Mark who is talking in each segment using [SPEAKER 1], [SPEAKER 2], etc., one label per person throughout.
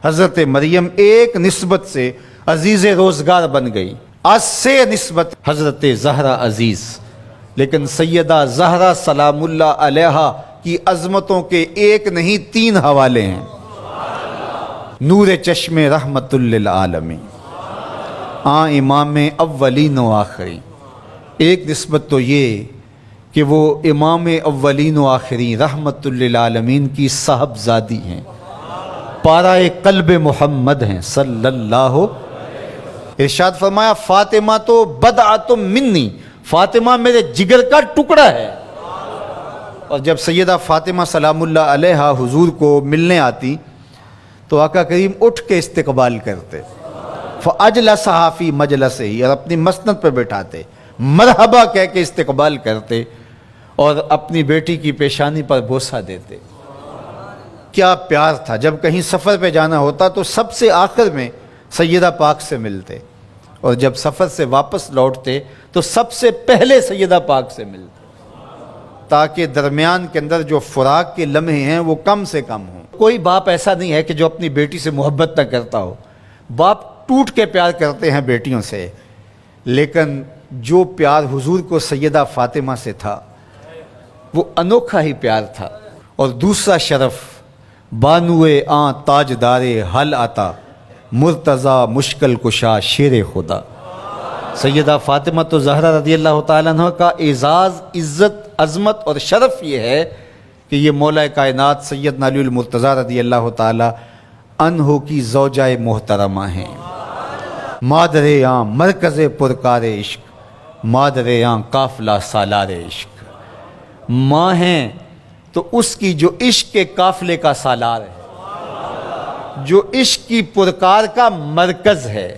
[SPEAKER 1] حضرت مریم ایک نسبت سے عزیز روزگار بن گئی، از سے نسبت حضرت زہرا عزیز، لیکن سیدہ زہرا سلام اللہ علیہا کی عظمتوں کے ایک نہیں 3 حوالے ہیں۔ نور چشم رحمت للعالمین، امام اولین و آخرین۔ ایک نسبت تو یہ کہ وہ امام اولین و آخرین رحمت للعالمین کی صاحبزادی ہیں، پارہ قلب محمد ہیں صلی اللہ۔ ارشاد فرمایا فاطمہ تو بدعۃ منی، فاطمہ میرے جگر کا ٹکڑا ہے۔ اور جب سیدہ فاطمہ سلام اللہ علیہا حضور کو ملنے آتی تو آقا کریم اٹھ کے استقبال کرتے، فاجلسہا فی مجلسہ، اور اپنی مسند پہ بٹھاتے، مرحبا کہہ کے استقبال کرتے اور اپنی بیٹی کی پیشانی پر بوسہ دیتے۔ کیا پیار تھا! جب کہیں سفر پہ جانا ہوتا تو سب سے آخر میں سیدہ پاک سے ملتے، اور جب سفر سے واپس لوٹتے تو سب سے پہلے سیدہ پاک سے ملتے، تاکہ درمیان کے اندر جو فراق کے لمحے ہیں وہ کم سے کم ہوں۔ کوئی باپ ایسا نہیں ہے کہ جو اپنی بیٹی سے محبت نہ کرتا ہو، باپ ٹوٹ کے پیار کرتے ہیں بیٹیوں سے، لیکن جو پیار حضور کو سیدہ فاطمہ سے تھا وہ انوکھا ہی پیار تھا۔ اور دوسرا شرف بانوئے تاجدار حل آتا، مرتضی مشکل کشا شیر خدا۔ سیدہ فاطمہ تو زہرا رضی اللہ تعالیٰ عنہ کا اعزاز، عزت، عظمت اور شرف یہ ہے کہ یہ مولا کائنات سیدنا علی المرتضیٰ رضی اللہ تعالیٰ عنہ کی زوجہ محترمہ ہیں۔ مادر مرکز پرکار عشق، مادر قافلہ سالار عشق۔ ماں ہیں تو اس کی جو عشق کے قافلے کا سالار ہے، جو عشق کی پرکار کا مرکز ہے،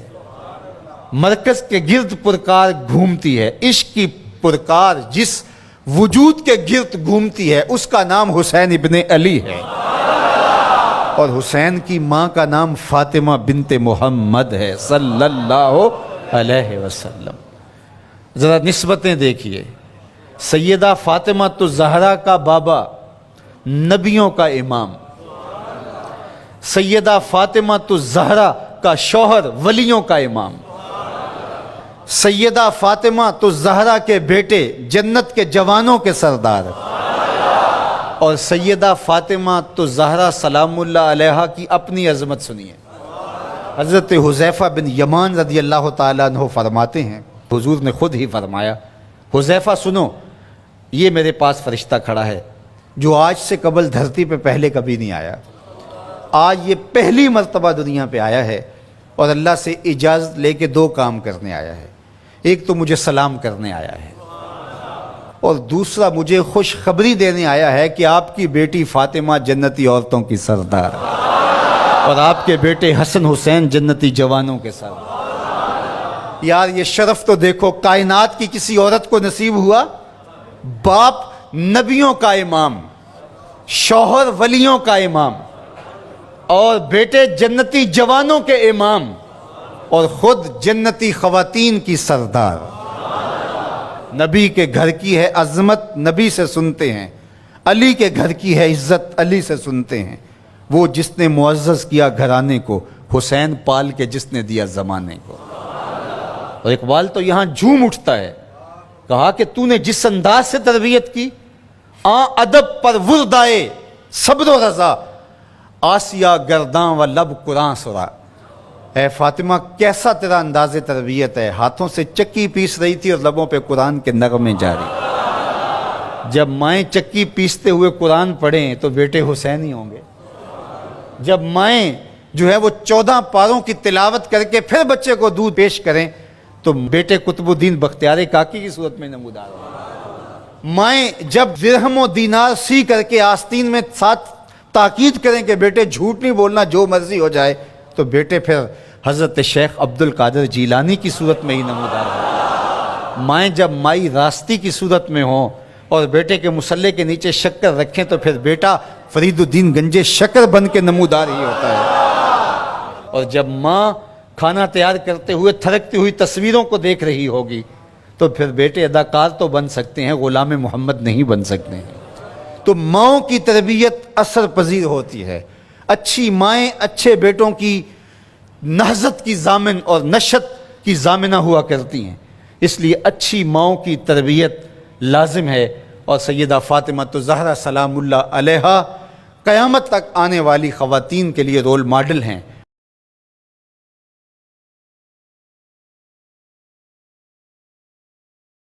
[SPEAKER 1] مرکز کے گرد پرکار گھومتی ہے۔ عشق کی پرکار جس وجود کے گرد گھومتی ہے اس کا نام حسین ابن علی ہے، اور حسین کی ماں کا نام فاطمہ بنت محمد ہے صلی اللہ علیہ وسلم۔ ذرا نسبتیں دیکھیے، سیدہ فاطمہ تو زہرا کا بابا نبیوں کا امام، سیدہ فاطمہ تو زہرا کا شوہر ولیوں کا امام، سیدہ فاطمہ تو زہرا کے بیٹے جنت کے جوانوں کے سردار، اور سیدہ فاطمہ تو زہرا سلام اللہ علیہا کی اپنی عظمت سنیے۔ حضرت حذیفہ بن یمان رضی اللہ تعالیٰ عنہ فرماتے ہیں، حضور نے خود ہی فرمایا، حذیفہ سنو، یہ میرے پاس فرشتہ کھڑا ہے جو آج سے قبل دھرتی پہ پہلے کبھی نہیں آیا، آج یہ پہلی مرتبہ دنیا پہ آیا ہے، اور اللہ سے اجازت لے کے 2 کام کرنے آیا ہے۔ ایک تو مجھے سلام کرنے آیا ہے، اور دوسرا مجھے خوشخبری دینے آیا ہے کہ آپ کی بیٹی فاطمہ جنتی عورتوں کی سردار، اور آپ کے بیٹے حسن حسین جنتی جوانوں کے سردار۔ یار یہ شرف تو دیکھو، کائنات کی کسی عورت کو نصیب ہوا، باپ نبیوں کا امام، شوہر ولیوں کا امام، اور بیٹے جنتی جوانوں کے امام، اور خود جنتی خواتین کی سردار۔ نبی کے گھر کی ہے عظمت، نبی سے سنتے ہیں، علی کے گھر کی ہے عزت، علی سے سنتے ہیں۔ وہ جس نے معزز کیا گھرانے کو، حسین پال کے جس نے دیا زمانے کو۔ اور اقبال تو یہاں جھوم اٹھتا ہے، کہا کہ تو نے جس انداز سے تربیت کی، ادب پر وردائے صبر و رضا، آسیہ گرداں و لب قرآن سرا۔ اے فاطمہ کیسا تیرا انداز تربیت ہے، ہاتھوں سے چکی پیس رہی تھی اور لبوں پہ قرآن کے نغمے جاری۔ جب مائیں چکی پیستے ہوئے قرآن پڑھیں تو بیٹے حسین ہی ہوں گے، جب مائیں جو ہے وہ 14 پاروں کی تلاوت کر کے پھر بچے کو دودھ پیش کریں تو بیٹے قطب الدین بختیار کاکی کی صورت میں نمودار ہوں۔ مائیں جب درہم و دینار سی کر کے آستین میں ساتھ تاکید کریں کہ بیٹے جھوٹ نہیں بولنا، جو مرضی ہو جائے، تو بیٹے پھر حضرت شیخ عبد القادر جیلانی کی صورت میں ہی نمودار ہوں۔ مائیں جب مائی راستی کی صورت میں ہوں اور بیٹے کے مسلح کے نیچے شکر رکھیں تو پھر بیٹا فرید الدین گنجے شکر بن کے نمودار ہی ہوتا ہے۔ اور جب ماں کھانا تیار کرتے ہوئے تھرکتی ہوئی تصویروں کو دیکھ رہی ہوگی تو پھر بیٹے اداکار تو بن سکتے ہیں، غلام محمد نہیں بن سکتے ہیں۔ تو ماؤں کی تربیت اثر پذیر ہوتی ہے۔ اچھی مائیں اچھے بیٹوں کی نہضت کی ضامن اور نشت کی ضامنہ ہوا کرتی ہیں، اس لیے اچھی ماؤں کی تربیت لازم ہے، اور سیدہ فاطمہ تو زہرا سلام اللہ علیہا قیامت تک آنے والی خواتین کے لیے رول ماڈل ہیں۔